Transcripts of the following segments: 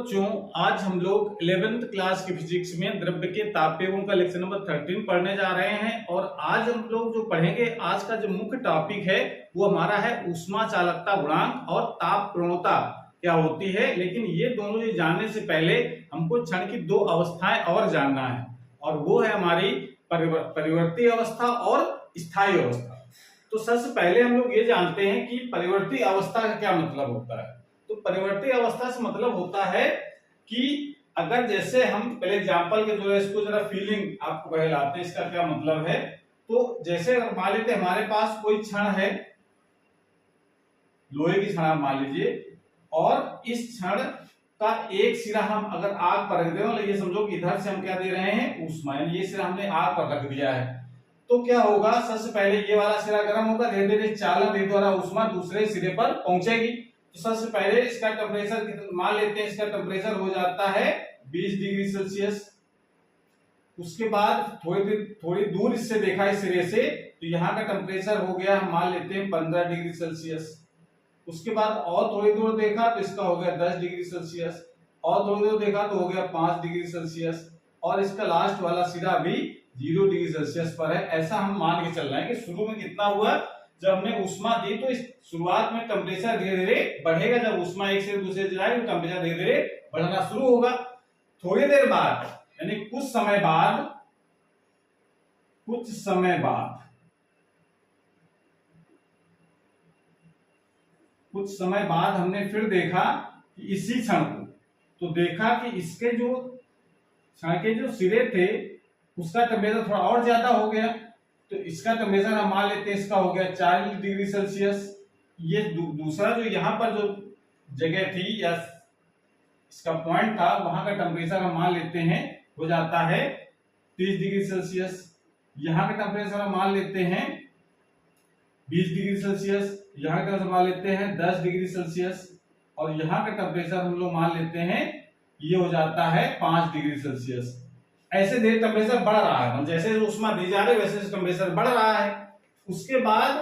बच्चों, आज हम लोग 11th क्लास की फिजिक्स में द्रव्य के तापीय का लेक्चर नंबर 13 पढ़ने जा रहे हैं। और आज हम लोग जो पढ़ेंगे, आज का जो मुख्य टॉपिक है वो हमारा है ऊष्मा चालकता गुणांक और ताप प्रवणता क्या होती है। लेकिन ये दोनों चीज जानने से पहले हमको क्षण की दो अवस्थाएं और जानना है, और वो है हमारी परिवर्ती अवस्था और स्थायी अवस्था। तो सबसे पहले हम लोग ये जानते हैं कि परिवर्ती अवस्था का क्या मतलब होता है। तो परिवर्ती अवस्था से मतलब होता है कि अगर जैसे हम पहले एग्जांपल के द्वारा इसको जरा फीलिंग आपको पहले लाते हैं, इसका क्या मतलब है। तो जैसे अगर मान लेते हैं हमारे पास कोई क्षण है, लोहे की क्षण आप मान लीजिए, और इस क्षण का एक सिरा हम अगर आग पर रख दें, ये समझो कि इधर से हम क्या दे रहे हैं, ऊष्मा, यानी ये सिरा हमने आग पर रख दिया है, तो क्या होगा, सबसे पहले ये वाला सिरा गर्म होगा, धीरे धीरे चालन द्वारा ऊष्मा दूसरे सिरे पर पहुंचेगी। तो सबसे पहले इसका टेम्परेचर मान लेते हैं, इसका टेम्परेचर हो जाता है 20 डिग्री सेल्सियस। उसके बाद थोड़ी दूर इससे देखा इस सिरे से, तो यहाँ का टेम्परेचर हो गया, हम मान लेते हैं 15 डिग्री सेल्सियस। उसके बाद और थोड़ी दूर देखा तो इसका हो गया 10 डिग्री सेल्सियस, और थोड़ी दूर देखा तो हो गया 5 डिग्री सेल्सियस, और इसका लास्ट वाला सिरा भी 0 डिग्री सेल्सियस पर है। ऐसा हम मान के चल रहे हैं कि शुरू में कितना हुआ, जब हमने ऊष्मा दी तो इस शुरुआत में टेम्परेचर धीरे धीरे बढ़ेगा। जब ऊष्मा एक से दूसरे जाएगी तो टेम्परेचर धीरे धीरे बढ़ना शुरू होगा। थोड़ी देर बाद, यानी कुछ समय बाद हमने फिर देखा कि इसी क्षण को, तो देखा कि इसके जो क्षण के जो सिरे थे उसका टेम्परेचर थोड़ा और ज्यादा हो गया। तो इसका टेम्परेचर हम मान लेते हैं, इसका हो गया 40 डिग्री सेल्सियस। ये दूसरा जो यहाँ पर जो जगह थी या इसका पॉइंट था, वहां का टेम्परेचर हम मान लेते हैं हो जाता है 30 डिग्री सेल्सियस। यहाँ का टेम्परेचर हम मान लेते हैं 20 डिग्री सेल्सियस, यहाँ का मान लेते हैं 10 डिग्री सेल्सियस, और यहाँ का टेम्परेचर हम लोग मान लेते हैं ये हो जाता है 5 डिग्री सेल्सियस। ऐसे धीरे टेम्परेचर बढ़ रहा है, जैसे ऊष्मा दी जा रही है वैसे टेम्परेचर बढ़ रहा है। उसके बाद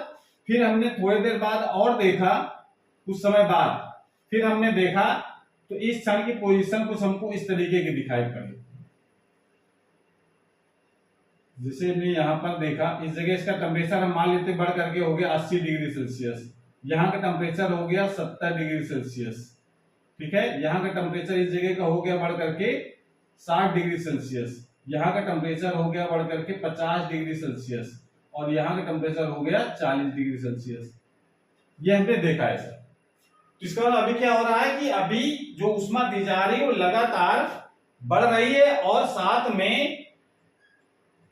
फिर हमने थोड़ी देर बाद और देखा, कुछ समय बाद फिर हमने देखा तो इस क्षण की पोजीशन कुछ हमको इस तरीके की दिखाई पड़ी। जैसे हमने यहाँ पर देखा, इस जगह इसका टेम्परेचर हम मान लेते बढ़ करके हो गया 80 डिग्री सेल्सियस, यहाँ का टेम्परेचर हो गया 70 डिग्री सेल्सियस, ठीक है। यहाँ का टेम्परेचर इस जगह का हो गया बढ़ करके 60 डिग्री सेल्सियस, यहाँ का टेम्परेचर हो गया बढ़ करके 50 डिग्री सेल्सियस, और यहाँ का टेम्परेचर हो गया 40 डिग्री सेल्सियस। ये हमने देखा है सर। तो इसका मतलब अभी क्या हो रहा है कि अभी जो ऊष्मा दी जा रही है वो लगातार बढ़ रही है, और साथ में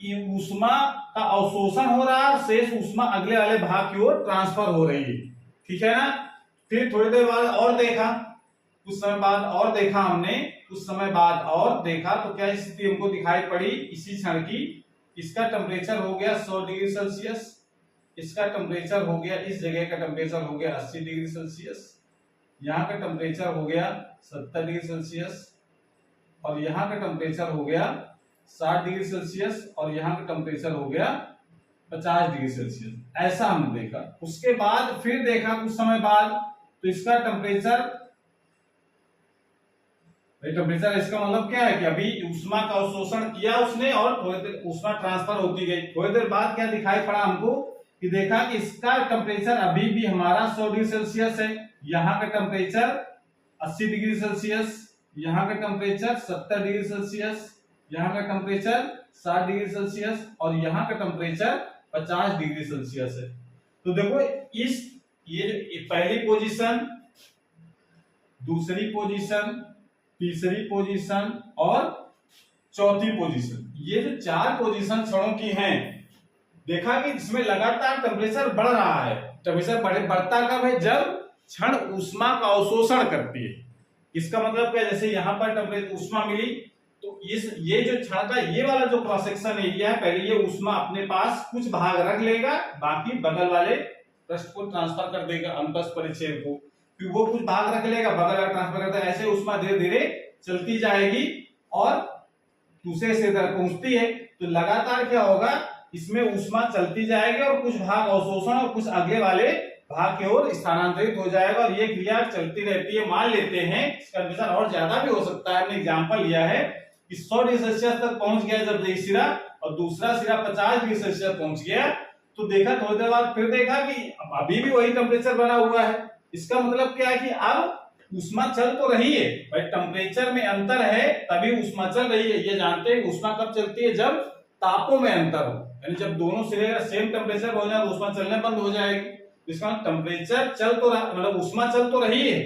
ऊष्मा का अवशोषण हो रहा है, शेष ऊष्मा अगले वाले भाग की ओर ट्रांसफर हो रही है, ठीक है ना। फिर थोड़ी देर बाद और देखा, कुछ समय बाद और देखा हमने, कुछ समय बाद और देखा तो क्या स्थिति हमको दिखाई पड़ी इसी क्षण की। इसका टेम्परेचर हो गया 100 डिग्री सेल्सियस, इसका टेम्परेचर हो गया, इस जगह का टेम्परेचर हो गया 80 डिग्री सेल्सियस, यहाँ का टेम्परेचर हो गया 70 डिग्री सेल्सियस, और यहाँ का टेम्परेचर हो गया 60 डिग्री सेल्सियस, और यहाँ का टेम्परेचर हो गया 50 डिग्री सेल्सियस। ऐसा हमने देखा। उसके बाद फिर देखा कुछ समय बाद, तो इसका टेम्परेचर इसका मतलब क्या है कि अभी ऊष्मा का अवशोषण किया उसने, और थोड़ी देर ऊष्मा ट्रांसफर होती गई। थोड़ी देर बाद क्या दिखाई पड़ा हमको कि देखा कि इसका टेम्परेचर अभी भी हमारा 100 डिग्री सेल्सियस है, यहाँ का टेम्परेचर 80 डिग्री सेल्सियस, यहाँ का टेम्परेचर 70 डिग्री सेल्सियस, यहाँ का टेम्परेचर 60 डिग्री सेल्सियस, और यहाँ का टेम्परेचर 50 डिग्री सेल्सियस है। तो देखो ये पहली पोजीशन, दूसरी पोजीशन, तीसरी पोजीशन और चौथी पोजीशन, ये जो 4 पोजीशन क्षणों की हैं, देखा कि इसमें लगातार टेम्परेचर बढ़ रहा है। टेम्परेचर बढ़ता कब है, जब क्षण ऊष्मा का अवशोषण करती है। इसका मतलब क्या, जैसे यहाँ पर टेम्परेचर ऊष्मा मिली, तो ये जो क्षण का ये वाला जो क्रॉस सेक्शन एरिया है, पहले ये ऊष्मा अपने पास कुछ भाग रख लेगा, बाकी बगल वाले पृष्ठ को ट्रांसफर कर देगा, अनुप्रस्थ परिच्छेद को, फिर वो कुछ भाग रख लेगा, बगल वाला ट्रांसफर करता है। ऐसे ऊष्मा धीरे धीरे चलती जाएगी और दूसरे से तक पहुंचती है। तो लगातार क्या होगा, इसमें ऊष्मा चलती जाएगी और कुछ भाग अवशोषण और कुछ अगले वाले भाग की ओर स्थानांतरित हो जाएगा और ये क्रिया चलती रहती है। मान लेते हैं इसका कंडीशन और ज्यादा भी हो सकता है, हमने एग्जांपल लिया है कि 100 डिग्री सेल्सियस तक पहुंच गया जब एक सिरा और दूसरा सिरा 50 डिग्री सेल्सियस पहुंच गया, तो देखा थोड़ी देर बाद फिर देखा कि अभी भी वही टेम्परेचर बना हुआ है। इसका मतलब क्या है कि अब ऊष्मा चल तो रही है, भाई टेम्परेचर में अंतर है तभी ऊष्मा चल रही है। ये जानते हैं ऊष्मा कब चलती है, जब तापों में अंतर हो, यानी जब दोनों सिरे का सेम टेम्परेचर हो जाए तो ऊष्मा चलने बंद हो जाएगी। इसका टेम्परेचर चल तो रहा, मतलब ऊष्मा चल तो रही है,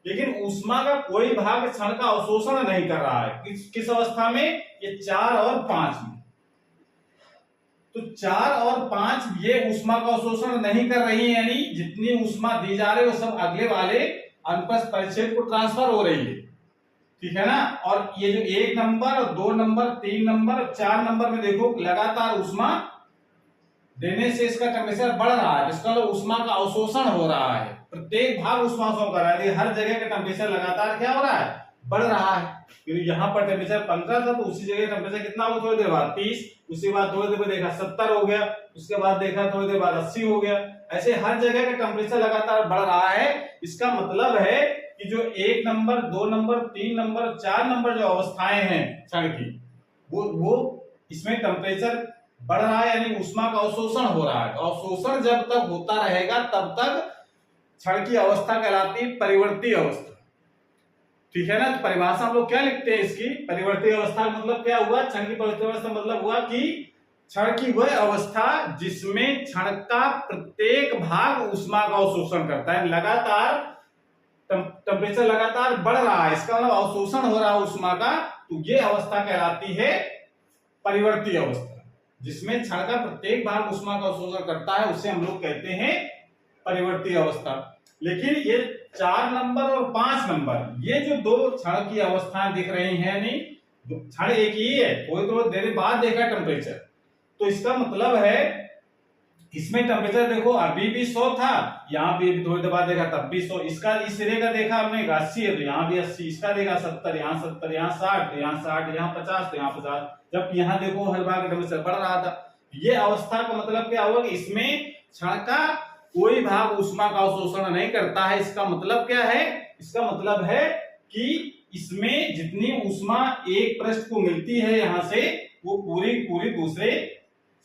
लेकिन ऊष्मा का कोई भाग क्षण का अवशोषण नहीं कर रहा है। किस अवस्था में, ये 4 और 5 में। तो 4 और 5 ये ऊष्मा का अवशोषण नहीं कर रही है, यानी जितनी ऊष्मा दी जा रही है वो सब अगले वाले अनुप्रस्थ परिच्छेद को ट्रांसफर हो रही है, ठीक है ना। और ये जो 1 नंबर और 2 नंबर 3 नंबर और 4 नंबर में देखो लगातार ऊष्मा देने से इसका टेम्परेचर बढ़ रहा है, इसका मतलब ऊष्मा का अवशोषण हो रहा है, प्रत्येक भाग ऊष्मा अवशोषण कर रहा है। हर जगह का टेम्परेचर लगातार क्या हो रहा है, बढ़ रहा है। क्योंकि यहाँ पर टेम्परेचर 15 था तो उसी जगह टेम्परेचर कितना हुआ, थोड़ी देर बाद 30, उसके बाद थोड़ी देर बाद देखा 70 हो गया, उसके बाद देखा थोड़ी देर बाद 80 हो गया। ऐसे हर जगह का टेम्परेचर लगातार बढ़ रहा है। इसका मतलब है कि जो 1 नंबर 2 नंबर 3 नंबर 4 नंबर जो अवस्थाएं हैं क्षण की, वो इसमें टेम्परेचर बढ़ रहा है, यानी ऊष्मा का अवशोषण हो रहा है। अवशोषण जब तक होता रहेगा तब तक क्षण की अवस्था कहलाती है परिवर्ती अवस्था, ठीक है ना। तो परिभाषा हम लोग क्या लिखते हैं इसकी, परिवर्ती अवस्था का मतलब क्या हुआ, क्षण की परिवर्ती अवस्था मतलब हुआ कि क्षण की वह अवस्था जिसमें क्षण का प्रत्येक भाग ऊष्मा का अवशोषण करता है, लगातार टेम्परेचर लगातार बढ़ रहा है, इसका मतलब अवशोषण हो रहा है ऊष्मा का, तो ये अवस्था कहलाती है परिवर्ती अवस्था। जिसमें क्षण का प्रत्येक भाग ऊष्मा का अवशोषण करता है उसे हम लोग कहते हैं परिवर्ती अवस्था। लेकिन ये 4 नंबर और 5 नंबर ये जो दो क्षण की अवस्थाएं दिख रही हैं, नहीं क्षण एक ही है, थोड़ी देर बाद देखा टेम्परेचर, तो इसका मतलब है इसमें टेम्परेचर देखो अभी भी 100 था, यहाँ भी थोड़ी देर बाद देखा तब भी 100, इसका इस सिरे का देखा हमने 80 है तो यहाँ भी 80, इसका देखा 70, यहाँ 70, यहाँ 60, तो यहाँ 60, यहाँ 50, तो यहाँ 50, जब यहाँ देखो हर बार टेम्परेचर बढ़ रहा था। ये अवस्था का मतलब क्या हुआ कि इसमें क्षण का कोई भाग ऊष्मा का अवशोषण नहीं करता है। इसका मतलब क्या है, इसका मतलब है कि इसमें जितनी ऊष्मा एक पृष्ठ को मिलती है यहाँ से, वो पूरी पूरी दूसरे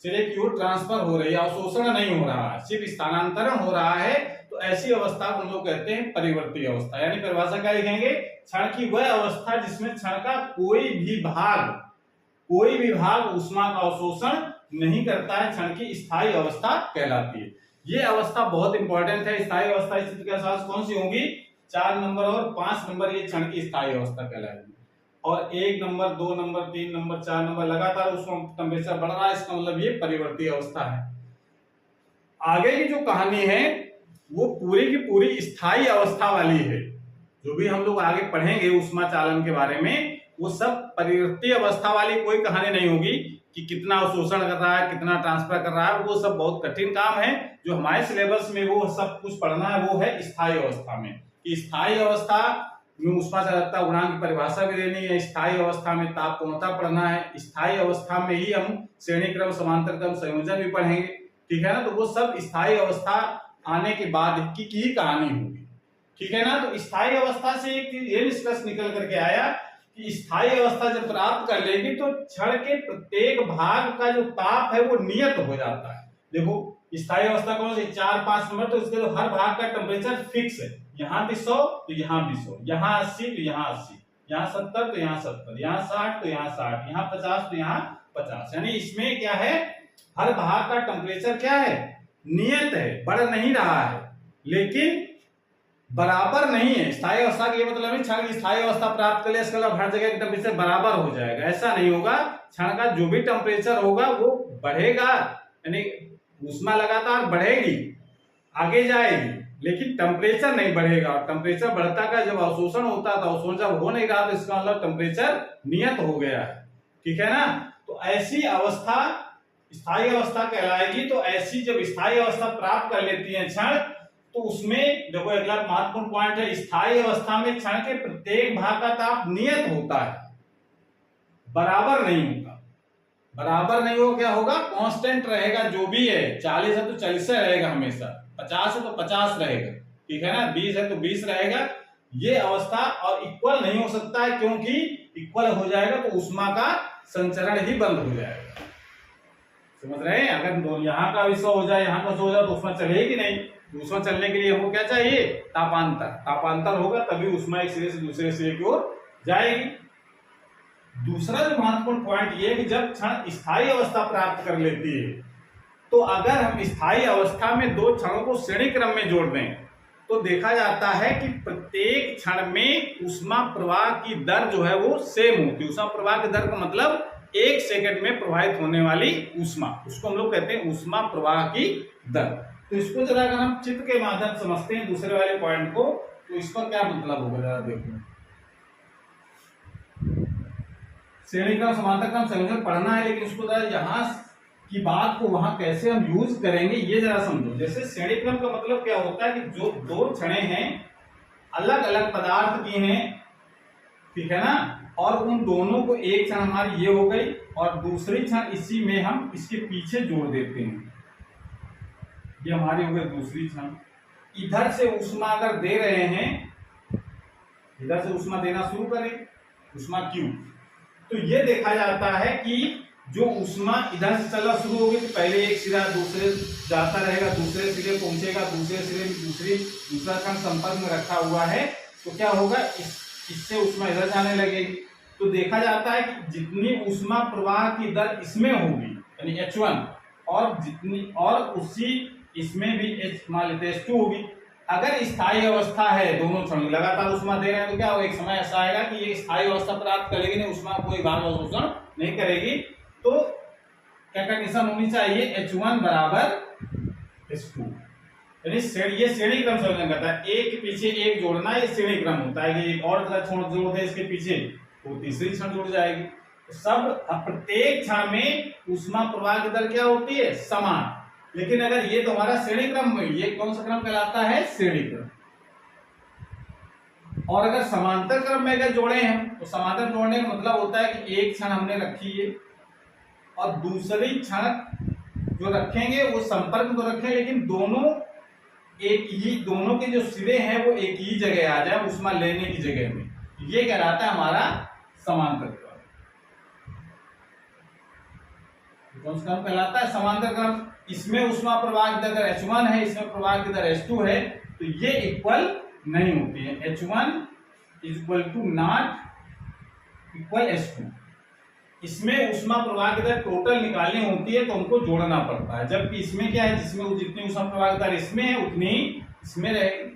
सिरे की ओर ट्रांसफर हो रही है, अवशोषण नहीं हो रहा है, सिर्फ स्थानांतरण हो रहा है। तो ऐसी अवस्था को हम लोग कहते हैं परिवर्ती अवस्था। यानी परिभाषा क्या लिखेंगे, क्षण की वह अवस्था जिसमें क्षण का कोई भी भाग ऊष्मा का अवशोषण नहीं करता है, क्षण की स्थायी अवस्था कहलाती है। ये अवस्था बहुत इंपॉर्टेंट है। स्थायी अवस्था स्थिति के साथ कौन सी होंगी, 4 नंबर और 5 नंबर ये क्षण की स्थायी अवस्था कहलाएगी। और 1 नंबर 2 नंबर 3 नंबर 4 नंबर लगातार उसमें टेम्परेचर बढ़ रहा है, इसका मतलब ये परिवर्ती अवस्था है। आगे की जो कहानी है वो पूरी की पूरी स्थायी अवस्था वाली है। जो भी हम लोग आगे पढ़ेंगे ऊष्मा चालन के बारे में, वो सब परिवर्ती अवस्था वाली कोई कहानी नहीं होगी कि कितना अवशोषण कर रहा है, कितना ट्रांसफर कर रहा है। वो सब बहुत कठिन काम है। जो हमारे सिलेबस में वो सब कुछ पढ़ना है वो है स्थायी अवस्था में, कि स्थायी अवस्था में ऊष्मा चालकता गुणांक की परिभाषा भी देनी है, स्थायी अवस्था में ताप पूर्णता पढ़ना है, स्थायी अवस्था में ही हम श्रेणी क्रम समांतर क्रम संयोजन भी पढ़ेंगे, ठीक है ना। तो वो सब स्थायी अवस्था आने के बाद की ही कहानी होगी, ठीक है ना। तो स्थायी अवस्था से एक ये निष्कर्ष निकल करके आया कि स्थायी अवस्था जब प्राप्त कर लेगी तो क्षण के प्रत्येक भाग का जो ताप है वो नियत हो जाता है। देखो स्थायी अवस्था कौन सी, 4-5 नंबर, तो इसके तो हर भाग का टेम्परेचर फिक्स है, यहाँ भी 100 तो यहाँ भी 100, यहाँ 80 तो यहाँ 80, यहाँ 70 तो यहाँ 70, यहाँ 60 तो यहाँ 60, यहाँ 50 तो यहाँ 50। यानी इसमें क्या है, हर भाग का टेम्परेचर क्या है, नियत है, बढ़ नहीं रहा है लेकिन बराबर नहीं है। स्थायी अवस्था का ये मतलब है क्षण की स्थायी अवस्था प्राप्त कर ले, इसका मतलब हर जगह का टेम्परेचर बराबर हो जाएगा, ऐसा नहीं होगा। क्षण का जो भी टेम्परेचर होगा वो बढ़ेगा, यानी ऊष्मा लगातार बढ़ेगी, आगे जाएगी, लेकिन टेम्परेचर नहीं बढ़ेगा। टेम्परेचर बढ़ता का जब अवशोषण होता था, अवशोषण जब हो नहीं रहा तो इसका मतलब टेम्परेचर नियत हो गया है, ठीक है ना। तो ऐसी अवस्था स्थायी अवस्था कहलाएगी। तो ऐसी जब स्थायी अवस्था प्राप्त कर लेती है क्षण, तो उसमें देखो अगला महत्वपूर्ण पॉइंट है, स्थायी अवस्था में क्षण के प्रत्येक भाग का ताप नियत होता है, बराबर नहीं होगा। बराबर नहीं हो क्या होगा, कांस्टेंट रहेगा, जो भी है 40 है तो 40 रहेगा हमेशा, 50 है तो 50 रहेगा, ठीक है ना, 20 है तो 20 रहेगा। ये अवस्था और इक्वल नहीं हो सकता है, क्योंकि इक्वल हो जाएगा तो ऊष्मा का संचरण ही बंद हो जाएगा। समझ रहे हैं? अगर यहाँ का भी 100 हो जाए, यहाँ का 100 हो जाए तो ऊष्मा चलेगी नहीं। ऊष्मा चलने के लिए हमको क्या चाहिए? तापांतर। तापांतर होगा तभी ऊष्मा एक सिरे से दूसरे सिरे की ओर जाएगी। दूसरा जो महत्वपूर्ण पॉइंट ये है कि जब क्षण स्थायी अवस्था प्राप्त कर लेती है, तो अगर हम स्थायी अवस्था में दो क्षणों को श्रेणी क्रम में जोड़ दें तो देखा जाता है कि प्रत्येक क्षण में ऊष्मा प्रवाह की दर जो है वो सेम होती है। ऊष्मा प्रवाह की दर का मतलब 1 सेकंड में प्रवाहित होने वाली ऊष्मा, उसको हम लोग कहते हैं ऊष्मा प्रवाह की दर। तो इसको जरा अगर हम चित्र के माध्यम से समझते हैं दूसरे वाले पॉइंट को, तो इसका क्या मतलब होगा जरा देखो। श्रेणी क्रम समांतर क्रम संयोजन पढ़ना है, लेकिन उसको जरा यहाँ की बात को वहां कैसे हम यूज करेंगे ये जरा समझो। जैसे श्रेणी क्रम का मतलब क्या होता है कि जो दो क्षणें हैं अलग अलग पदार्थ की हैं, ठीक है ना, और उन दोनों को एक क्षण हमारी ये हो गई और दूसरी क्षण इसी में हम इसके पीछे जोड़ देते हैं, ये हमारी हो गई दूसरी क्षण। इधर से ऊष्मा अगर दे रहे हैं, इधर से ऊष्मा देना शुरू करें, ऊष्मा क्यू, तो ये देखा जाता है कि जो ऊष्मा इधर से चलना शुरू होगी तो पहले एक सिरा दूसरे जाता रहेगा, दूसरे सिरे पहुंचेगा, दूसरे सिरे में दूसरा क्षण संपर्क में रखा हुआ है, तो क्या होगा, इससे ऊष्मा इधर जाने लगेगी। तो देखा जाता है कि जितनी ऊष्मा प्रवाह की दर इसमें होगी यानी H1, और जितनी और उसी इसमें भी मान लेते H2 होगी। अगर स्थायी अवस्था है, दोनों क्षण लगातार ऊष्मा दे रहे हैं, तो क्या होगा, एक समय ऐसा आएगा कि ये स्थायी अवस्था प्राप्त करेगी नहीं, ऊष्मा कोई बार अवशोषण नहीं करेगी। तो क्या कंडीशन होनी चाहिए, H1 बराबर H2, यानी ये श्रेणी क्रम संयोजन करता है, एक के पीछे एक जोड़ना ये श्रेणी क्रम होता है कि एक और जोड़ दे इसके पीछे तो तीसरी क्षण जुड़ जाएगी। तो सब प्रत्येक क्षण में ऊष्मा प्रवाह की दर क्या होती है, समान। लेकिन अगर ये तो हमारा श्रेणी क्रम में, ये कौन सा क्रम कहलाता है, श्रेणी क्रम। और अगर समांतर क्रम में अगर जोड़े हम, तो समांतर जोड़ने का मतलब होता है कि एक क्षण हमने रखी है और दूसरी क्षण जो रखेंगे वो संपर्क में तो रखें, लेकिन दोनों एक ही, दोनों के जो सिरे हैं वो एक ही जगह आ जाए ऊष्मा लेने की जगह में, ये कहलाता है हमारा समांतर क्रम। कौन सा क्रम कहलाता है, समांतर क्रम। इसमें ऊष्मा प्रवाह की दर H1 है, इसमें प्रवाह की दर H2 है, तो ये इक्वल नहीं होती है। H1 equal to not equal H2। इसमें ऊष्मा प्रवाह की दर टोटल निकालनी होती है तो हमको जोड़ना पड़ता है, जबकि इसमें क्या है, जिसमें जितनी ऊष्मा प्रवाह की दर इसमें है उतनी इसमें रहेगी,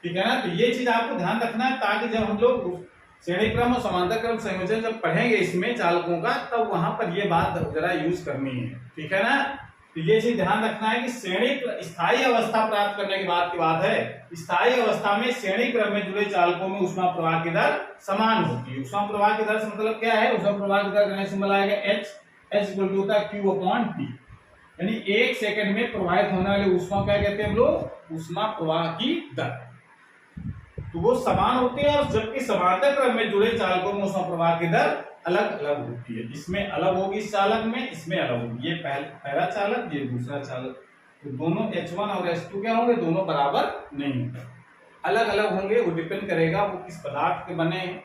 ठीक है ना। तो ये चीज आपको ध्यान रखना है, ताकि जब हम लोग श्रेणी क्रम और समांतर क्रम संयोजन जब पढ़ेंगे इसमें चालकों का, तब वहां पर ये बात जरा यूज करनी है, ठीक है ना। तो ये चीज ध्यान रखना है कि श्रेणी स्थायी अवस्था प्राप्त करने के बाद की बात है, स्थायी अवस्था में श्रेणी क्रम में जुड़े चालकों में ऊष्मा प्रवाह की दर समान होती है। ऊष्मा प्रवाह की दर से मतलब क्या है, ऊष्मा प्रवाह की दर का सिंबल आएगा H इक्वल टू होता है Q/T, यानी 1 सेकंड में प्रवाहित होने वाली ऊष्मा क्या कहते हैं हम लोग, ऊष्मा प्रवाह की दर। तो वो समान होती है, और जबकि समांतर क्रम में जुड़े चालकों में ऊष्मा प्रवाह की दर अलग अलग होती है। इसमें अलग होगी इस चालक में, इसमें अलग होगी, ये पहला चालक, ये दूसरा चालक। तो दोनों H1 और H2 क्या होंगे, दोनों बराबर नहीं होंगे, अलग अलग होंगे। वो डिपेंड करेगा वो किस पदार्थ के बने हैं,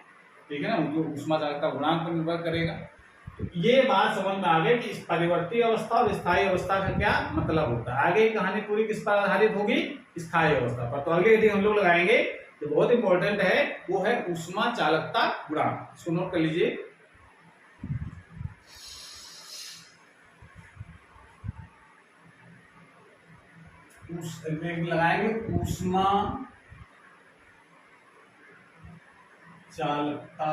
ठीक है ना, उनके ऊष्मा चालकता गुणांक पर निर्भर करेगा। तो ये बात समझ में आ गई कि इस परिवर्ती अवस्था और स्थायी अवस्था का क्या मतलब होता है। आगे की कहानी पूरी किस पर आधारित होगी, स्थायी अवस्था पर। तो आगे यदि हम लोग लगाएंगे तो बहुत इंपॉर्टेंट है, वो है ऊष्मा चालकता गुणांक। इसको नोट कर लीजिए। लगाएंगे ऊष्मा चालकता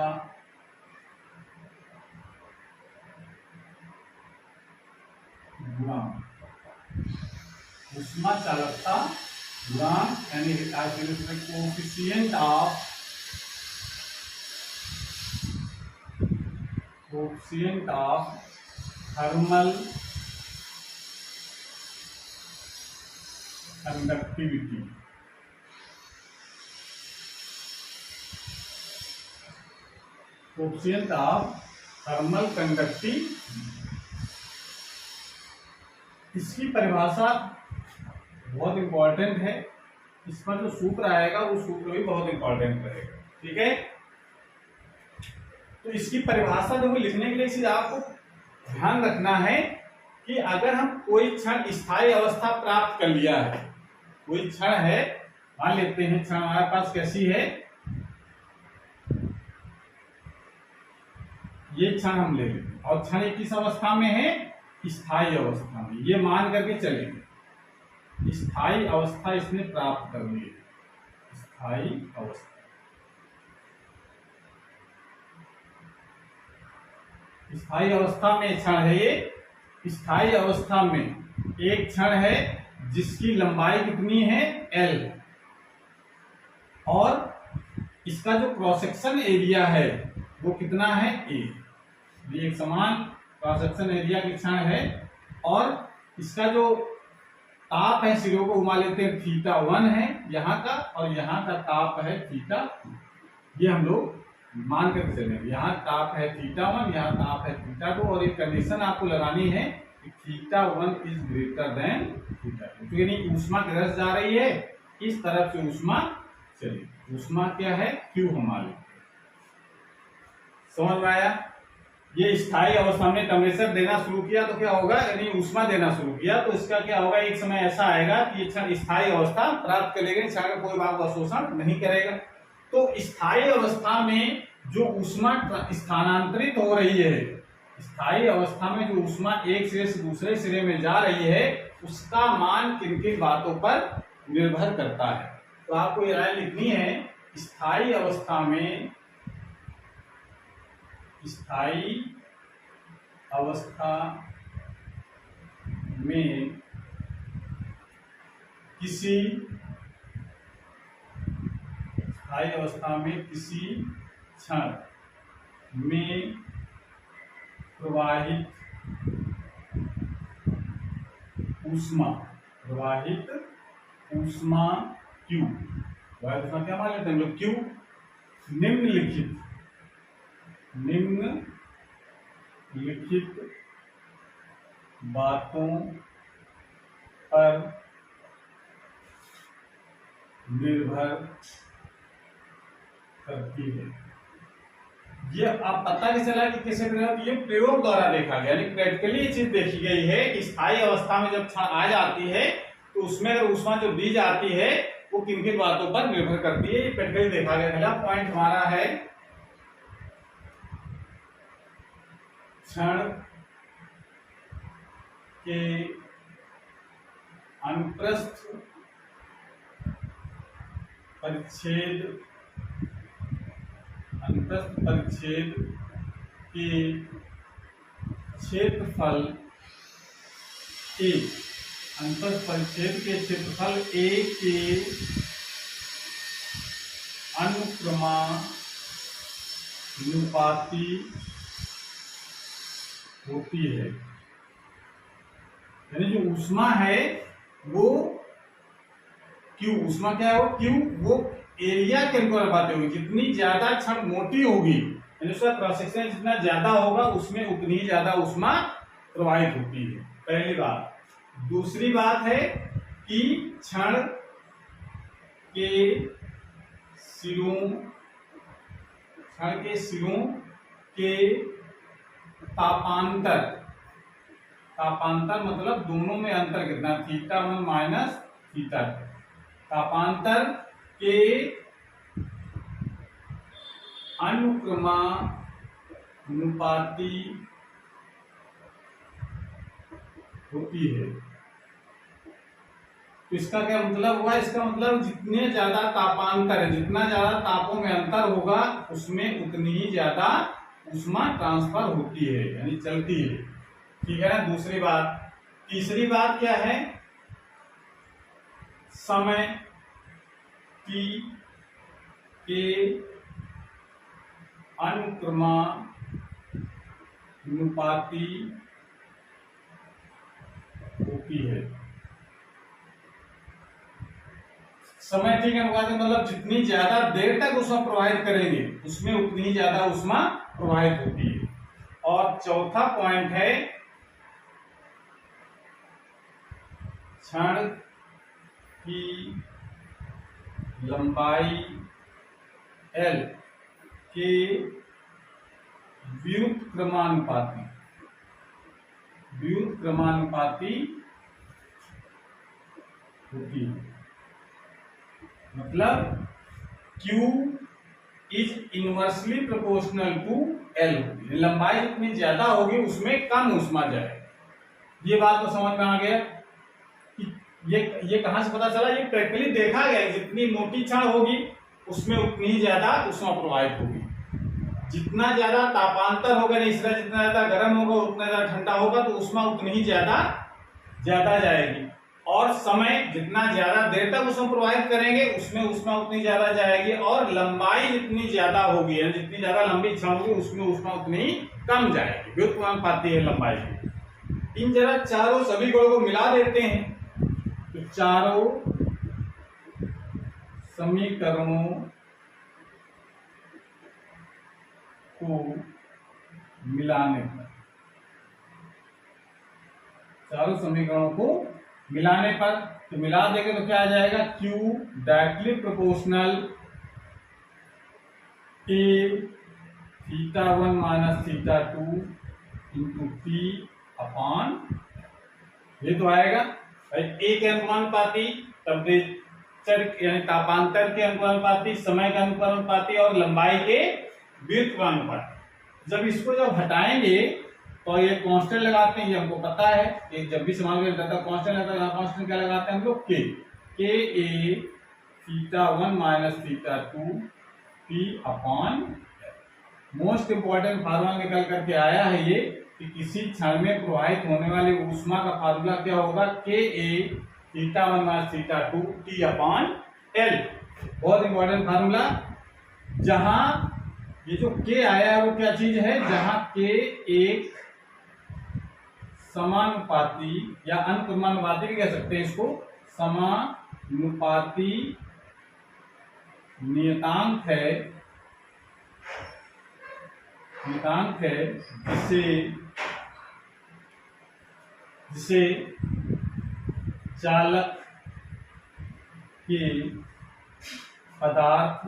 गुणांक, ऊष्मा चालकता गुणांक यानी coefficient of thermal conductivity. Coefficient of thermal conductivity, इसकी परिभाषा बहुत इंपॉर्टेंट है। इसका जो सूत्र आएगा वो सूत्र भी बहुत इंपॉर्टेंट रहेगा। ठीक है, तो इसकी परिभाषा जो लिखने के लिए चीज आपको ध्यान रखना है कि अगर हम कोई क्षण स्थायी अवस्था प्राप्त कर लिया है, कोई क्षण है, मान लेते हैं क्षण हमारे पास कैसी है, ये क्षण हम ले लेते हैं और क्षण किस अवस्था में है, स्थायी अवस्था में। ये मान करके चलेंगे स्थायी अवस्था इसने प्राप्त कर ली है। स्थायी अवस्था, स्थायी अवस्था में क्षण है ये। स्थायी अवस्था में एक क्षण है जिसकी लंबाई कितनी है, L, और इसका जो क्रॉस सेक्शन एरिया है वो कितना है, A। ये एक समान क्रॉस सेक्शन एरिया की क्षण है और इसका जो ताप है, सिरों को घुमा लेते हैं, θ1 है यहाँ का और यहाँ का ताप है θ2। ये हम लोग मान कर चलेंगे, यहाँ ताप है θ1, यहाँ ताप है θ2 और एक कंडीशन आपको लगानी है कि θ1 इज ग्रेटर देन θ2। तो यानी ऊष्मा किधर जा रही है, इस तरफ से ऊष्मा चली। ऊष्मा क्या है, Q हमारी। समझ में आया? ये स्थायी अवस्था में टेम्परेचर देना शुरू किया तो क्या होगा, यानी ऊष्मा देना शुरू किया तो इसका क्या होगा, एक समय ऐसा आएगा कि क्षण स्थायी अवस्था प्राप्त करेगा, क्षण का कोई भाग अवशोषण नहीं करेगा। तो स्थायी अवस्था में जो ऊष्मा स्थानांतरित हो रही है, स्थायी अवस्था में जो ऊष्मा एक सिरे से दूसरे सिरे में जा रही है, उसका मान किन किन बातों पर निर्भर करता है। तो आपको ये राय लिखनी है, स्थायी अवस्था में, स्थायी अवस्था में किसी, स्थायी अवस्था में किसी क्षण में प्रवाहित ऊष्मा, प्रवाहित ऊष्मा Q, प्रवाहित ऊष्मा क्या मान लेते हैं हम लोग, Q, निम्नलिखित बातों पर निर्भर करती है। ये आप पता नहीं चला कि कैसे ये प्रयोग द्वारा देखा गया, यानी प्रैक्टिकली ये चीज देखी गई है कि स्थायी अवस्था में जब क्षण आ जाती है तो उसमें अगर ऊष्मा जो दी जाती है वो किन किन बातों पर निर्भर करती है, ये प्रैक्टिकली देखा गया। पहला पॉइंट हमारा है क्षण के अनुप्रस्थ परिच्छेद, अनुप्रस्थ परिच्छेद के क्षेत्रफल A, अनुप्रस्थ परिच्छेद के क्षेत्रफल A के अनुक्रमानुपाती होती है। यानी जो ऊष्मा है वो Q, ऊष्मा क्या है वो Q, वो एरिया के अनुपाती होगी। जितनी ज्यादा क्षण मोटी होगी, यानी उसका क्रॉस सेक्शन जितना ज्यादा होगा, उसमें उतनी ही ज्यादा ऊष्मा प्रवाहित होती है। पहली बात। दूसरी बात है कि क्षण के सिरों के तापांतर, तापांतर मतलब दोनों में अंतर कितना, θ1 माइनस θ2, तापांतर के अनुक्रमानुपाती होती है। तो इसका क्या मतलब हुआ, इसका मतलब जितने ज्यादा तापांतर है, जितना ज्यादा तापों में अंतर होगा, उसमें उतनी ही ज्यादा ऊष्मा ट्रांसफर होती है, यानी चलती है। ठीक है ना, दूसरी बात। तीसरी बात क्या है, समय T के अनुक्रमानुपाती होती है। समय T के अनुपाती मतलब जितनी ज्यादा देर तक ऊष्मा प्रवाहित करेंगे, उसमें उतनी ही ज्यादा ऊष्मा प्रवाहित होती है। और चौथा पॉइंट है क्षण की लंबाई L के व्युत्क्रमानुपाती होती है। मतलब Q is inversely proportional to L। लंबाई जितनी ज्यादा होगी उसमें कम ऊष्मा जाएगी। ये बात तो समझ में आ गया कि ये कहां से पता चला? ये प्रैक्टिकली देखा गया, जितनी मोटी छड़ होगी उसमें उतनी ही ज्यादा ऊष्मा प्रवाहित होगी। जितना ज्यादा तापांतर होगा, जितना ज्यादा गर्म होगा उतना ज्यादा ठंडा होगा, तो ऊष्मा उतनी ही ज्यादा जाएगी। और समय जितना ज्यादा देर तक उसमें प्रवाहित करेंगे उसमें ऊष्मा उतनी ज्यादा जाएगी। और लंबाई जितनी ज्यादा होगी, जितनी ज्यादा लंबी छड़ होगी उसमें ऊष्मा उतनी कम जाएगी। व्युत्क्रमानुपाती है लंबाई की। इन जरा चारों सभी गुणों को मिला देते हैं, तो चारों समीकरणों को मिलाने पर, चारों समीकरणों को मिलाने पर, तो मिला देंगे तो क्या आ जाएगा? Q directly proportional A θ1 minus θ2 into T upon, ये तो आएगा भाई A के अनुपाती, टेम्परेचर यानी तापांतर के अनुपाती, समय के अनुपाती और लंबाई के व्युत्क्रमानुपाती। जब इसको हटाएंगे तो ये कांस्टेंट लगाते हैं, ये हमको पता है। ये जब भी समान में रहता है कांस्टेंट लगता है, कांस्टेंट क्या लगाते हैं हम लोग? K A θ1 minus θ2 P upon. Most important formula निकल करके आया है ये कि किसी क्षण में प्रवाहित होने वाली ऊष्मा का फार्मूला क्या होगा? के A θ1 minus θ2 T upon L। बहुत इंपॉर्टेंट फार्मूला। जहां ये जो के आया है वो क्या चीज है? जहां के एक समानुपाती या अनुक्रमानुपाती भी कह सकते हैं इसको, समानुपाती नियतांक है जिसे चालक के पदार्थ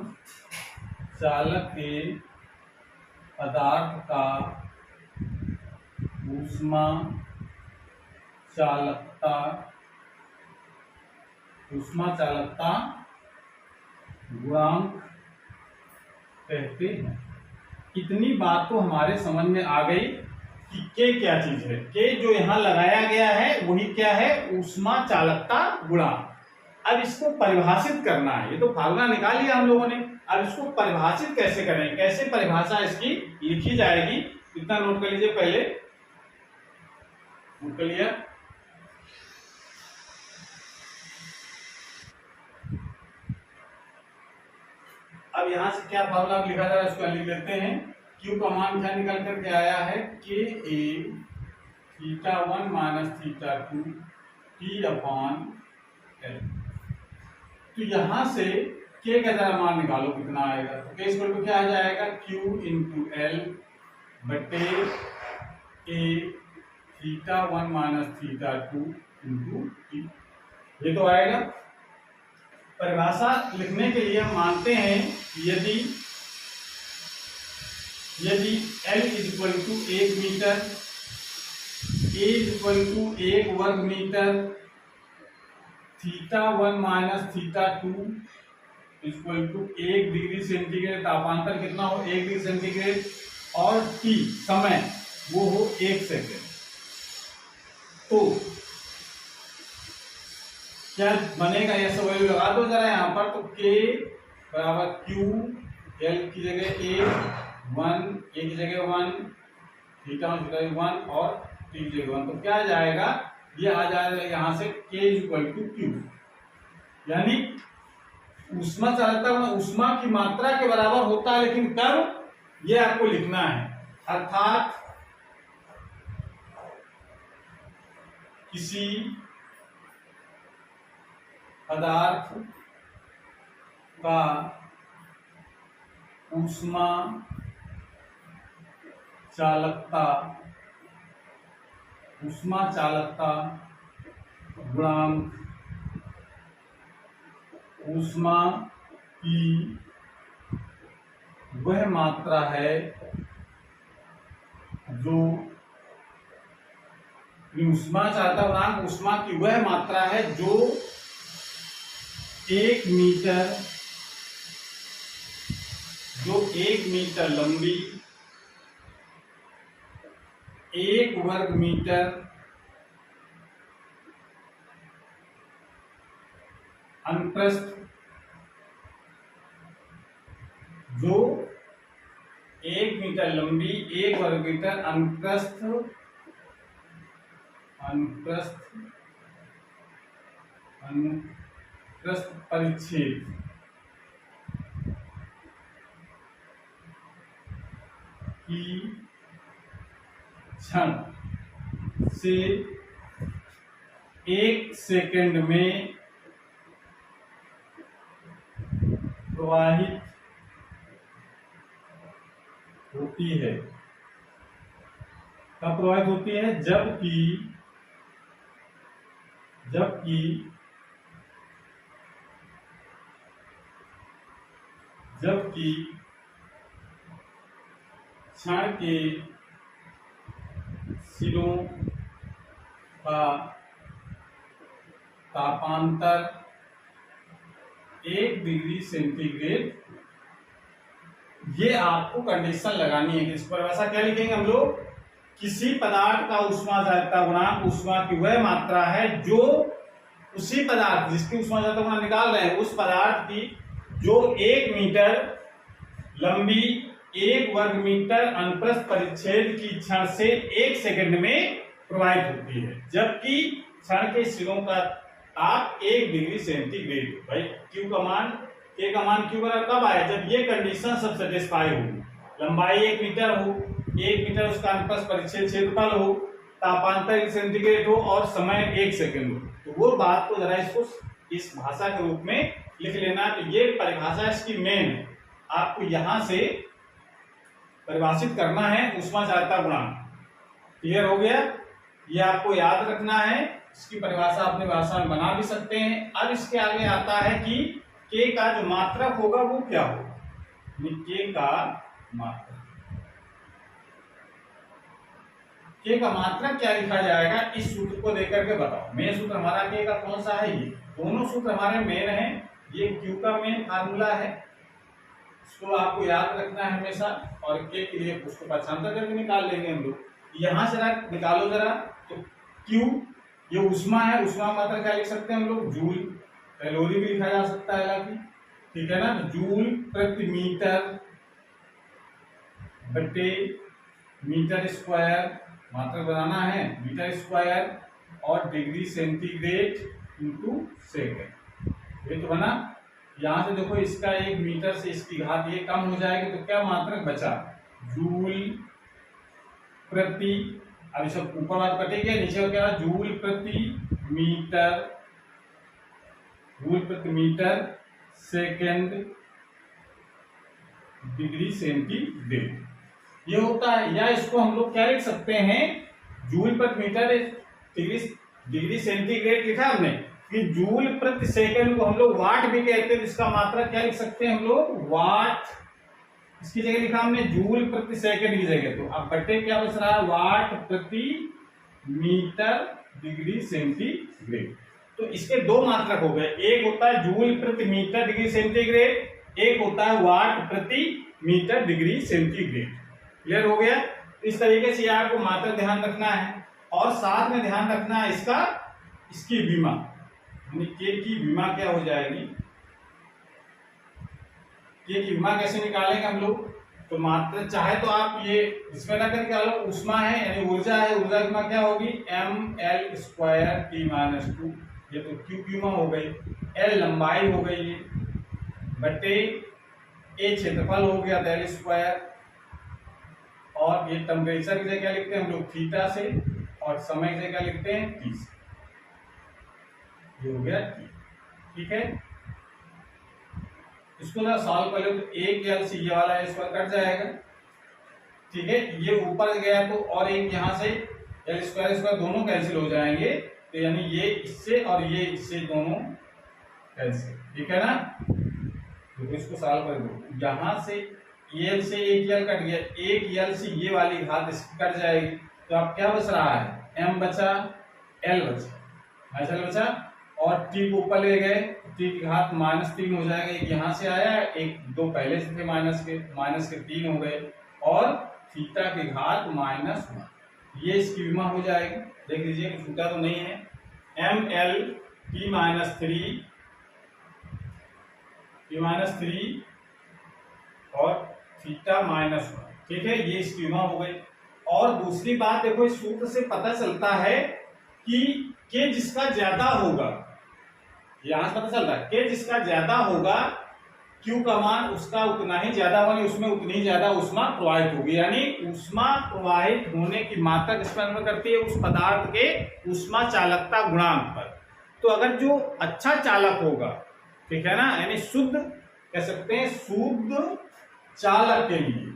का ऊष्मा चालकता गुणांक कहते हैं। इतनी बात तो हमारे समझ में आ गई कि के क्या चीज है। के जो यहाँ लगाया गया है वही क्या है? ऊष्मा चालकता गुणांक। अब इसको परिभाषित करना है। ये तो फार्मूला निकाल लिया हम लोगों ने, अब इसको परिभाषित कैसे करें, कैसे परिभाषा इसकी लिखी जाएगी, इतना नोट कर लीजिए। पहले नोट कर लिया। अब यहां से क्या फार्मूला लिखा जा रहा है उसको लिख लेते हैं। Q का मान क्या निकल करके आया है? के A θ1 minus θ2 T upon L। तो यहां से के का जरा मान निकालो कितना आएगा। तो के इक्वल टू क्या आ जाएगा? Q इंटू L बटे ए θ1 माइनस θ2 इंटू T। ये तो आएगा। परिभाषा लिखने के लिए हम मानते हैं यदि L is equal to 1 metre, A is equal to 1 वर्ग metre, θ1 minus θ2 equal to 1 degree centigrade, तापांतर कितना हो? 1 डिग्री सेंटीग्रेड, और T समय वो हो 1 सेकेंड। तो क्या बनेगा? ये सब वैल्यू लगा दो जरा यहाँ पर। तो K बराबर Q, L की जगह A की जगह 1, θ1 की जगह 1 और T की जगह 1। तो क्या आ जाएगा? ये आ जाएगा यहाँ से K इक्वल टू Q, यानी ऊष्मा चालकता ऊष्मा की मात्रा के बराबर होता है, लेकिन कब? ये आपको लिखना है। अर्थात किसी पदार्थ का ऊष्मा चालकता गुणांक ऊष्मा की वह मात्रा है जो ऊष्मा चाहता गुणांक ऊष्मा की वह मात्रा है जो 1 मीटर लंबी 1 वर्ग मीटर अनुप्रस्थ जो 1 मीटर लंबी 1 वर्ग मीटर अनुप्रस्थ परिच्छेद की क्षण से 1 सेकंड में प्रवाहित होती है। कब प्रवाहित होती है? जबकि क्षण के सिरों का तापांतर 1 डिग्री सेंटीग्रेड। ये आपको कंडीशन लगानी है। इस पर वैसा क्या लिखेंगे हम लोग? किसी पदार्थ का ऊष्माचारिता गुणांक ऊष्मा की वह मात्रा है जो उसी पदार्थ जिसकी ऊष्माचारिता गुणांक निकाल रहे हैं उस पदार्थ की जो 1 मीटर लंबी 1 वर्ग मीटर अनुप्रस्थ परिच्छेद की क्षण से 1 सेकंड में प्रवाहित होती है, जबकि क्षण के सिरों का ताप 1 डिग्री सेंटीग्रेड। भाई Q का मान K का मान Q बराबर कब आए? जब ये कंडीशन सब सेटिस्फाई होगी। लंबाई 1 मीटर हो, 1 मीटर उसका अनुप्रस्थ परिच्छेद क्षेत्रफल हो, तापांतर सेंटीग्रेड हो और समय 1 सेकंड हो। तो वो बात को जरा इसको इस भाषा के रूप में लिख लेना। तो ये परिभाषा इसकी मेन है, आपको यहां से परिभाषित करना है ऊष्माचारिता गुणांक। क्लियर हो गया? ये आपको याद रखना है। इसकी परिभाषा अपनी भाषा में बना भी सकते हैं। अब इसके आगे आता है कि K का जो मात्रक होगा वो क्या होगा। K का मात्रक, K का मात्रक क्या लिखा जाएगा? इस सूत्र को देकर के बताओ। मेन सूत्र हमारा K का कौन सा है? ये दोनों सूत्र हमारे मेन है। ये Q का मेन फार्मूला है, इसको आपको याद रखना है हमेशा। और K के लिए उसको पहचान करके निकाल लेंगे हम लोग। यहां से निकालो जरा। तो Q ये ऊष्मा है, ऊष्मा मात्रा क्या लिख सकते हैं हम लोग? जूल। कैलोरी भी लिखा जा सकता है हालांकि, ठीक है ना। तो जूल प्रति मीटर बटे मीटर स्क्वायर, मात्रक बनाना है मीटर स्क्वायर, और डिग्री सेंटीग्रेड इंटू सेकेंड। ये तो बना। यहां से देखो इसका 1 मीटर से इसकी घात ये कम हो जाएगी तो क्या मात्रक बचा? जूल प्रति, अब सब ऊपर बात कटेगी, नीचे क्या? जूल प्रति मीटर सेकेंड डिग्री सेंटीग्रेड ये होता है। या इसको हम लोग क्या लिख सकते हैं? जूल प्रति मीटर डिग्री सेंटीग्रेड लिखा हमने कि जूल प्रति सेकंड को हम लोग वाट भी कहते हैं। इसका मात्रा क्या लिख सकते हैं हम लोग? वाट। इसकी जगह लिखा हमने जूल प्रति सेकंड की जगह। तो अब बटे क्या बच रहा है? वाट प्रति मीटर डिग्री सेंटीग्रेड। तो इसके दो मात्रक हो गए, एक होता है जूल प्रति मीटर डिग्री सेंटीग्रेड, एक होता है वाट प्रति मीटर डिग्री सेंटीग्रेड। क्लियर हो गया? इस तरीके से आपको मात्रक ध्यान रखना है और साथ में ध्यान रखना है इसकी विमा, K की विमा क्या हो जाएगी। K की विमा कैसे निकालेंगे हम लोग? तो मात्रा चाहे तो आप ये इसमें ना करके लो, ऊष्मा है यानी ऊर्जा है, ऊर्जा की विमा क्या होगी? mL²T-2। ये तो Q की विमा हो गई, L लंबाई हो गई, बटे A क्षेत्रफल हो गया डेल स्क्वायर, और ये टेम्परेचर की जगह क्या लिखते हैं हम लोग? थीटा से, और समय की जगह क्या लिखते हैं? T से। ये हो गया T। ठीक है, इसको जरा सॉल्व कर ले तो एक L से ये वाला इस पर कट जाएगा। ठीक है, ये ऊपर गया तो और एक यहाँ से L² दोनों कैंसिल हो जाएंगे, तो यानी ये इससे और ये इससे दोनों कैंसिल, ठीक है ना। तो इसको सॉल्व कर दो, यहाँ से यल से एक यल कट गया, एक यल से ये वाली घात इसकी कट जाएगी, तो अब क्या बच रहा है, m बचा, l बचा, l बचा, और t को ऊपर ले गए, t की घात -3 हो जाएगा, एक यहाँ से आया, एक दो पहले से थे माइनस के 3 हो गए, और थीटा की घात -1, ये इसकी विमा हो जाएगी। देख लीजिए छूटा तो नहीं है, ml t-3 और थीटा -1, ठीक है, ये इसकी विमा हो गई। और दूसरी बात देखो, इस सूत्र से पता चलता है कि के जिसका ज्यादा होगा, यहां से पता चलता है के जिसका ज्यादा होगा, Q का मान उसका उतना ही ज्यादा होगा, उसमें उतनी ही ज्यादा ऊष्मा प्रवाहित होगी, यानी ऊष्मा प्रवाहित होने की मात्रा किस पर निर्भर करती है, उस पदार्थ के ऊष्मा चालकता गुणांक पर। तो अगर जो अच्छा चालक होगा, ठीक है ना, यानी शुद्ध कह सकते हैं, शुद्ध चालक के लिए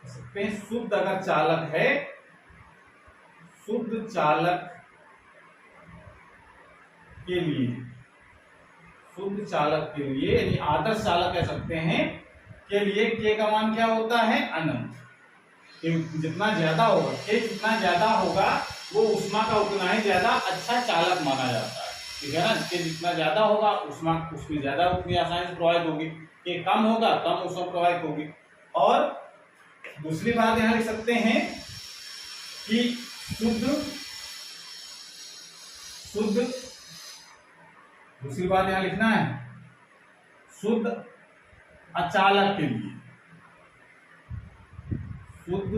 कह सकते हैं, शुद्ध अगर चालक है, शुद्ध चालक के लिए, शुद्ध चालक के लिए यानी आदर्श चालक कह सकते हैं, के लिए के का मान क्या होता है, अनंत। जितना ज्यादा होगा, के जितना ज्यादा होगा, वो ऊष्मा का उतना ही ज्यादा अच्छा चालक माना जाता है, ठीक है ना। के जितना ज्यादा होगा, ऊष्मा उसमें ज्यादा उतनी आसानी से प्रवाहित होगी, के कम होगा कम ऊष्मा प्रवाहित होगी। और दूसरी बात यहां लिख सकते हैं कि शुद्ध दूसरी बात यहां लिखना है, शुद्ध अचालक के लिए, शुद्ध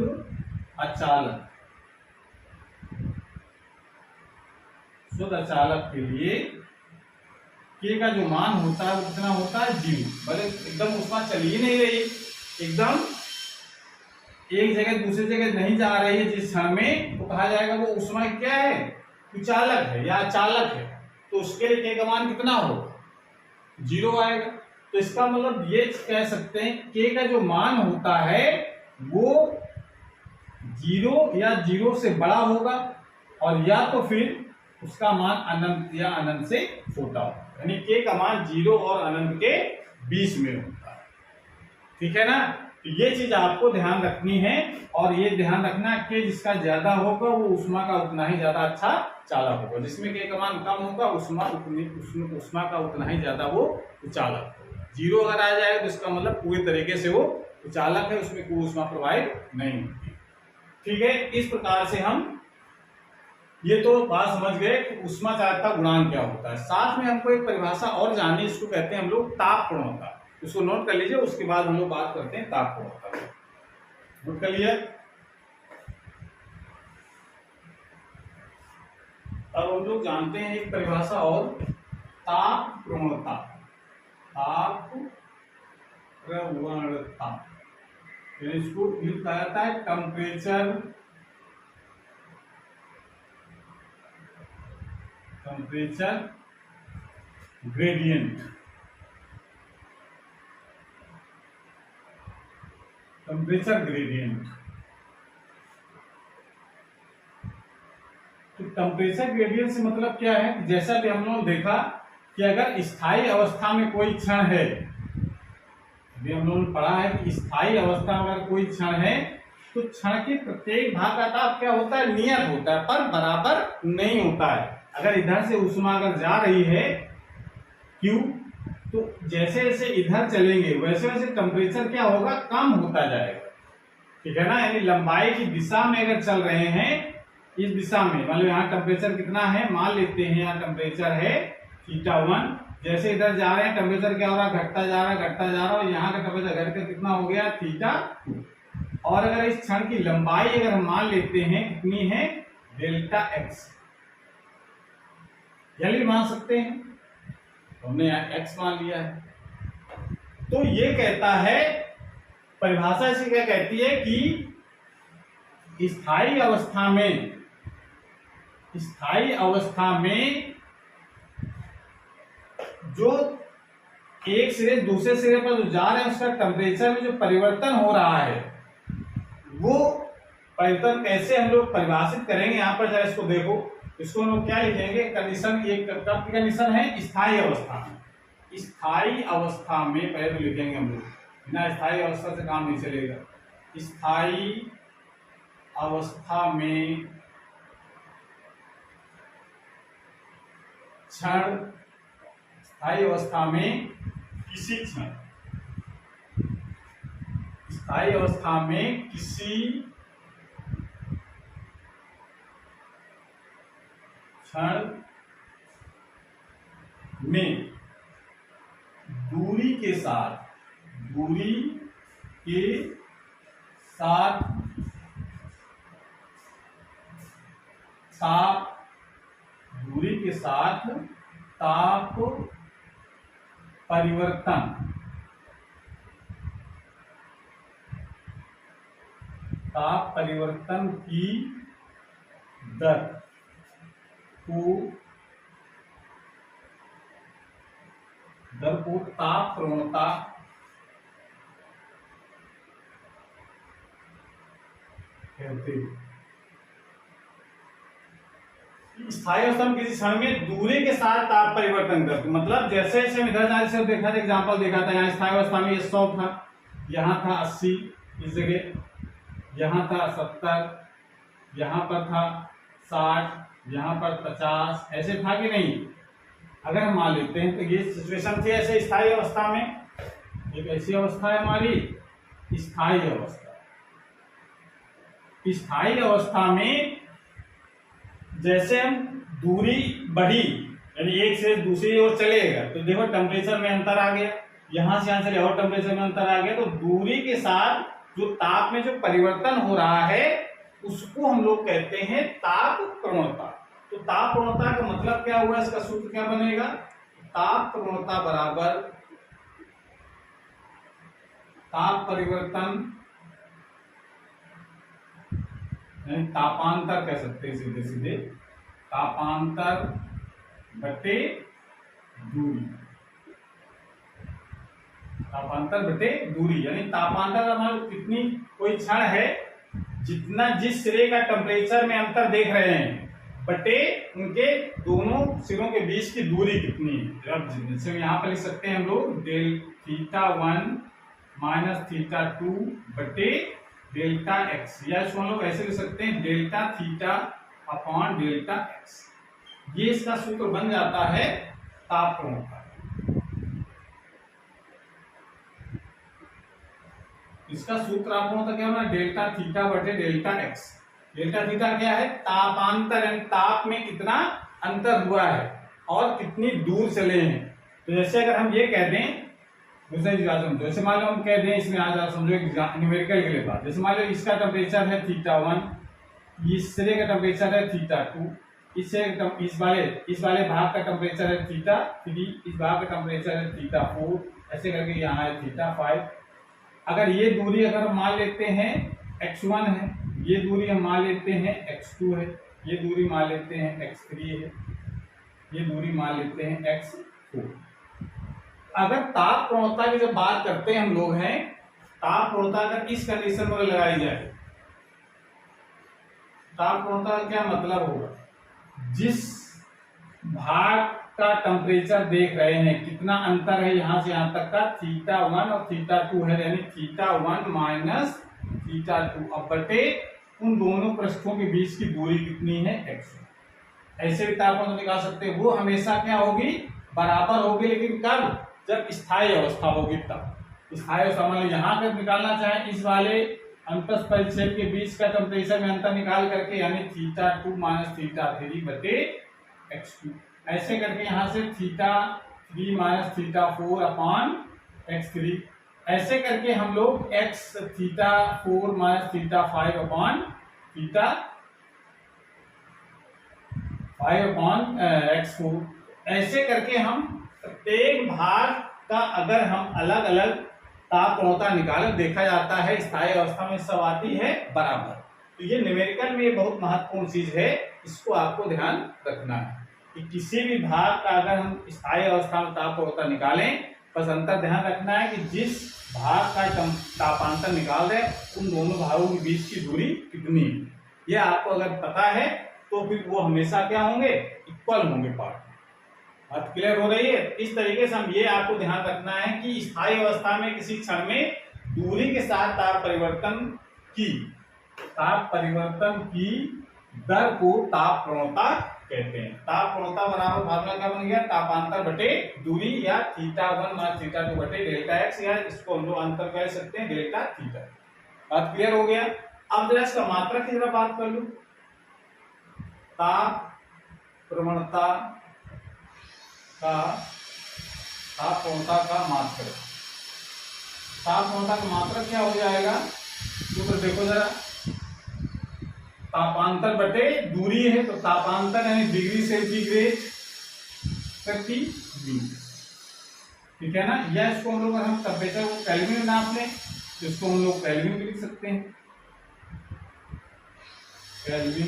अचालक, शुद्ध अचालक के लिए के का जो मान होता है वो कितना होता है, 0। भले एकदम ऊष्मा चल ही नहीं रही, एकदम एक जगह दूसरी जगह नहीं जा रही है जिस क्षण में, तो कहा जाएगा वो ऊष्मा क्या है, कुचालक है या अचालक है, तो उसके लिए के का मान कितना होगा, 0 आएगा। तो इसका मतलब ये कह सकते हैं के का जो मान होता है वो 0 या 0 से बड़ा होगा, और या तो फिर उसका मान अनंत या अनंत से छोटा होगा, यानी के का मान 0 और अनंत के बीच में होता है, ठीक है ना। तो ये चीज आपको ध्यान रखनी है, और ये ध्यान रखना के जिसका ज्यादा होगा वो ऊष्मा का उतना ही ज्यादा अच्छा चालक होगा, जिसमें के का मान कम होगा ऊष्मा का उतना ही ज्यादा वो चालक होगा। 0 अगर आ जाए तो इसका मतलब पूरी तरीके से वो चालक है, उसमें कोई ऊष्मा प्रवाहित नहीं होती, ठीक है। इस प्रकार से हम ये तो बात समझ गए कि ऊष्मा चालकता गुणांक क्या होता है। साथ में हमको एक परिभाषा और जाननी, इसको कहते हैं हम लोग ताप पूर्णता, उसको नोट कर लीजिए, उसके बाद हम लोग बात करते हैं ताप पूर्णता। नोट कर लिया। अब हम लोग जानते हैं एक परिभाषा और, ताप प्रवणता, ताप प्रवणता, इसको कहा जाता है टेम्परेचर ग्रेडियंट, टेम्परेचर ग्रेडियंट। तो टेम्परेचर ग्रेडियंट से मतलब क्या है, जैसा भी हम लोगों ने देखा कि अगर स्थायी अवस्था में कोई क्षण है, अभी हम लोगों ने पढ़ा है कि स्थायी अवस्था में अगर कोई क्षण है तो क्षण के प्रत्येक भाग का ताप क्या होता है, नियत होता है, पर बराबर नहीं होता है। अगर इधर से ऊष्मा अगर जा रही है Q, तो जैसे जैसे इधर चलेंगे वैसे वैसे टेम्परेचर क्या होगा, कम होता जाएगा, ठीक है ना। यानी लंबाई की दिशा में अगर चल रहे हैं, इस दिशा में, मान लो यहाँ टेम्परेचर कितना है, मान लेते हैं यहाँ टेम्परेचर है θ1, जैसे इधर जा रहे हैं टेम्परेचर क्या हो रहा है, घटता जा रहा है, और यहाँ का टेम्परेचर घटकर कितना हो गया, θ2। और अगर इस क्षण की लंबाई अगर हम मान लेते हैं कितनी है, Δx, यही मान सकते हैं, तो हमने यहाँ x मान लिया है। तो ये कहता है, परिभाषा इसे क्या कहती है कि स्थायी अवस्था में जो एक सिरे दूसरे सिरे पर जो जा रहे हैं उसका टेम्परेचर में जो परिवर्तन हो रहा है, वो परिवर्तन कैसे हम लोग परिभाषित करेंगे। यहां पर जरा इसको देखो, इसको हम लोग क्या लिखेंगे, कंडीशन, ये कब की कंडीशन है, स्थायी अवस्था में। स्थायी अवस्था में पहले तो लिखेंगे हम लोग, बिना स्थायी अवस्था से काम नहीं चलेगा। स्थायी अवस्था में क्षण, स्थायी अवस्था में किसी क्षण, स्थायी अवस्था में किसी क्षण में दूरी के साथ ताप परिवर्तन की दर को ताप प्रवणता कहते हैं। स्थायी अवस्था में किसी क्षण में दूरी के साथ ताप परिवर्तन करते, मतलब जैसे जैसे इधर जाने से देखा था, एग्जांपल देखा था, यहाँ स्थायी अवस्था में ये 100 था, यहाँ था 80, इस जगह यहाँ था 70, यहाँ पर था 60, यहाँ पर 50, ऐसे था कि नहीं। अगर हम मान लेते हैं तो ये सिचुएशन थी ऐसे स्थायी अवस्था में, एक ऐसी अवस्था है हमारी स्थायी अवस्था। स्थायी अवस्था में जैसे हम दूरी बढ़ी, यानी एक से दूसरी ओर चलेगा, तो देखो टेम्परेचर में अंतर आ गया, यहां से यहां चले और टेम्परेचर में अंतर आ गया, तो दूरी के साथ जो ताप में जो परिवर्तन हो रहा है उसको हम लोग कहते हैं ताप प्रवणता। तो ताप प्रवणता का मतलब क्या हुआ, इसका सूत्र क्या बनेगा, ताप प्रवणता बराबर ताप परिवर्तन, तापांतर कह सकते हैं सीधे सीधे, तापांतर बटे दूरी, तापांतर बटे दूरी, यानी तापांतर हमारे कितनी, कोई क्षण है जितना जिस सिरे का टेम्परेचर में अंतर देख रहे हैं बटे उनके दोनों सिरों के बीच की दूरी कितनी है। अब जैसे यहाँ पर लिख सकते हैं हम लोग डेल θ1 माइनस θ2 बटे डेल्टा एक्स, या इसको हम लोग ऐसे लिख सकते हैं delta theta upon delta x. ये इसका सूत्र बन जाता है ताप प्रवणता। इसका सूत्र आपको मतलब क्या होना, डेल्टा थीटा बटे डेल्टा एक्स। डेल्टा थीटा क्या है, तापांतर, ताप में कितना अंतर हुआ है और कितनी दूर चले हैं। तो जैसे अगर हम ये कह दें, जैसे मान लो हम कह दें इसमें आ जाओ, समझो न्यूमेरिकल के लिए बात, जैसे मान लो इसका टेम्परेचर है θ1, इस सिरे का टेम्परेचर है θ2, इस वाले भाग का टेम्परेचर है θ3, इस भाग का टेम्परेचर है θ4, ऐसे करके यहाँ है θ5। अगर ये दूरी अगर हम मान लेते हैं x1 है, ये दूरी हम मान लेते हैं x2 है, ये दूरी मान लेते हैं x3 है, ये दूरी मान लेते हैं x4। अगर ताप प्रवणता की जब बात करते हैं हम लोग हैं, ताप प्रवणता अगर इस कंडीशन में लगाई जाए, ताप प्रवणता का क्या मतलब होगा, जिस भाग का टेम्परेचर देख रहे हैं कितना अंतर है यहां से यहां तक का, θ1 और θ2 है, यानी θ1 माइनस θ2 अब बटे उन दोनों पृष्ठों के बीच की दूरी कितनी है x। ऐसे भी ताप प्रवणता निकाल सकते हैं, वो हमेशा क्या होगी, बराबर होगी, लेकिन कब, जब स्थायी अवस्था होगी तब। स्थायी अवस्था मतलब यहाँ पर निकालना चाहे इस वाले अंतस परिच्छेद के बीच का टेम्परेचर में अंतर निकाल करके, यानी θ2 माइनस θ3 बटे x2, ऐसे करके यहाँ से θ3 माइनस θ4 अपॉन x3, ऐसे करके हम लोग θ4 माइनस θ5 अपॉन θ5 अपॉन x4, ऐसे करके हम प्रत्येक भाग का अगर हम अलग अलग ताप प्रवणता निकालें, देखा जाता है स्थायी अवस्था में सब आती है बराबर। तो ये न्यूमेरिकल में ये बहुत महत्वपूर्ण चीज है, इसको आपको ध्यान रखना है कि किसी भी भाग का अगर हम स्थायी अवस्था में ताप प्रवणता निकालें, बस अंतर ध्यान रखना है कि जिस भाग का तापांतर निकाल रहे उन दोनों भागों के बीच की दूरी कितनी है। ये आपको अगर पता है तो फिर वो हमेशा क्या होंगे, इक्वल होंगे पार्ट। बात क्लियर हो रही है। इस तरीके से हम ये आपको ध्यान रखना है कि स्थायी अवस्था में किसी क्षण में दूरी के साथ ताप परिवर्तन की दर को ताप प्रणोता कहते हैं। ताप प्रणोता बराबर फार्मूला क्या बन गया, तापांतर बटे दूरी, या θ1 माइनस θ2 बटे डेल्टा x, या इसको हम लोग अंतर कह सकते हैं डेल्टा थीटा। बात क्लियर हो गया। अब जरा इसका मात्रक की तरह बात कर लो। ताप प्रवणता का मात्रक, ताप प्रवणता का मात्रक क्या हो जाएगा, तो देखो जरा, तापांतर बटे दूरी है, तो तापांतर यानी डिग्री सेंटीग्रेड प्रति मीटर, ठीक है ना। या इसको हम लोग, अगर हम टेम्परेचर को केल्विन में नाप लें तो इसको हम लोग केल्विन में लिख सकते हैं। केल्विन,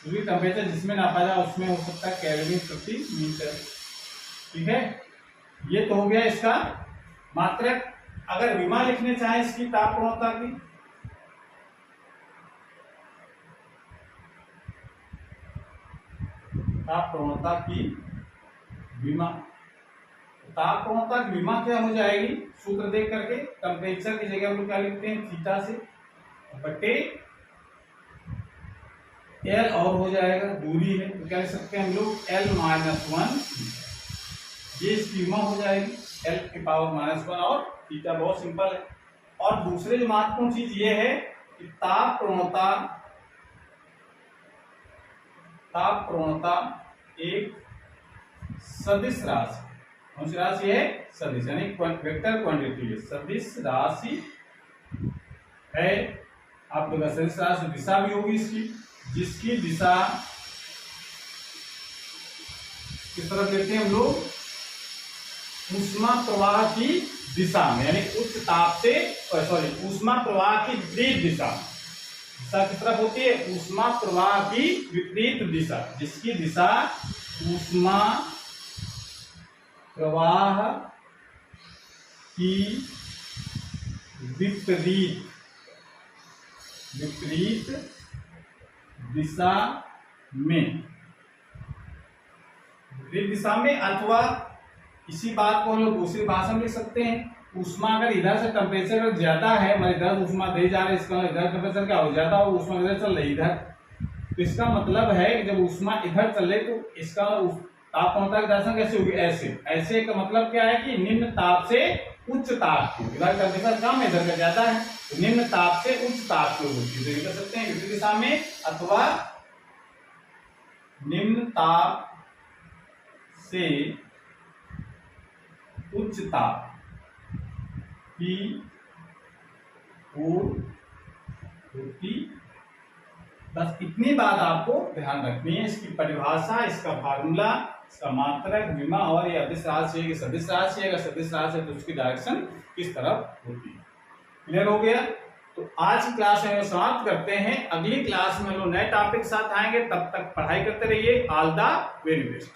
क्योंकि टेम्परेचर जिसमें नापा जाए उसमें हो सकता है केल्विन प्रति मीटर, ठीक है। ये तो हो गया इसका मात्रक। अगर विमा लिखने चाहे इसकी ताप प्रवणता की, ताप प्रवणता की विमा, ताप प्रवणता की विमा क्या हो जाएगी, सूत्र देख करके टेम्परेचर की जगह हम लोग क्या लिखते हैं, थीटा से बटे एल, और हो जाएगा दूरी है तो क्या लिख सकते हैं हम लोग L-1, ये इसकी विमा हो जाएगी L⁻⁻1, और थीटा बहुत सिंपल है। और दूसरे जो महत्वपूर्ण चीज ये है कि ताप प्रवणता एक सदिश राशि, कौन सी राशि है, सदिश, यानी वेक्टर क्वांटिटी है, सदिश राशि है। आप लोग सदिश राशि दिशा भी होगी इसकी, जिसकी दिशा किस तरफ लेते हैं हम लोग, ऊष्मा प्रवाह की दिशा में, यानी उच्च ताप से, सॉरी, ऊष्मा प्रवाह की विपरीत दिशा, दिशा किस तरफ होती है, ऊष्मा प्रवाह की विपरीत दिशा, जिसकी दिशा ऊष्मा प्रवाह की विपरीत दिशा में, अथवा इसी बात को हम लोग दूसरी भाषा में लिख सकते हैं, ऊष्मा अगर इधर से टेम्परेचर ज्यादा है, मतलब इधर ऊष्मा दे जा रहे हैं, इसका इधर टेम्परेचर क्या हो ज्यादा हो, ऊष्मा इधर चल रही इधर, तो इसका मतलब है कि जब ऊष्मा इधर चले तो इसका ताप प्रवणता की दर्शन कैसे होगी, ऐसे का मतलब क्या है कि निम्न ताप से उच्च ताप की, इधर टेम्परेचर कम है इधर का ज्यादा है, तो निम्न ताप से उच्च ताप की होती है, तो कर सकते हैं विपरीत दिशा में, अथवा निम्न ताप से उच्च ताप की ओर होती। बस इतनी बात आपको ध्यान रखनी है, इसकी परिभाषा, इसका फार्मूला, इसका मात्रक, विमा, और ये अदिश राशि है, सदिश राशि है, अगर सदिश राशि है तो उसकी डायरेक्शन किस तरफ होती है। क्लियर हो गया। तो आज की क्लास में समाप्त करते हैं, अगली क्लास में हम लोग नए टॉपिक के साथ आएंगे, तब तक पढ़ाई करते रहिए। All the very best.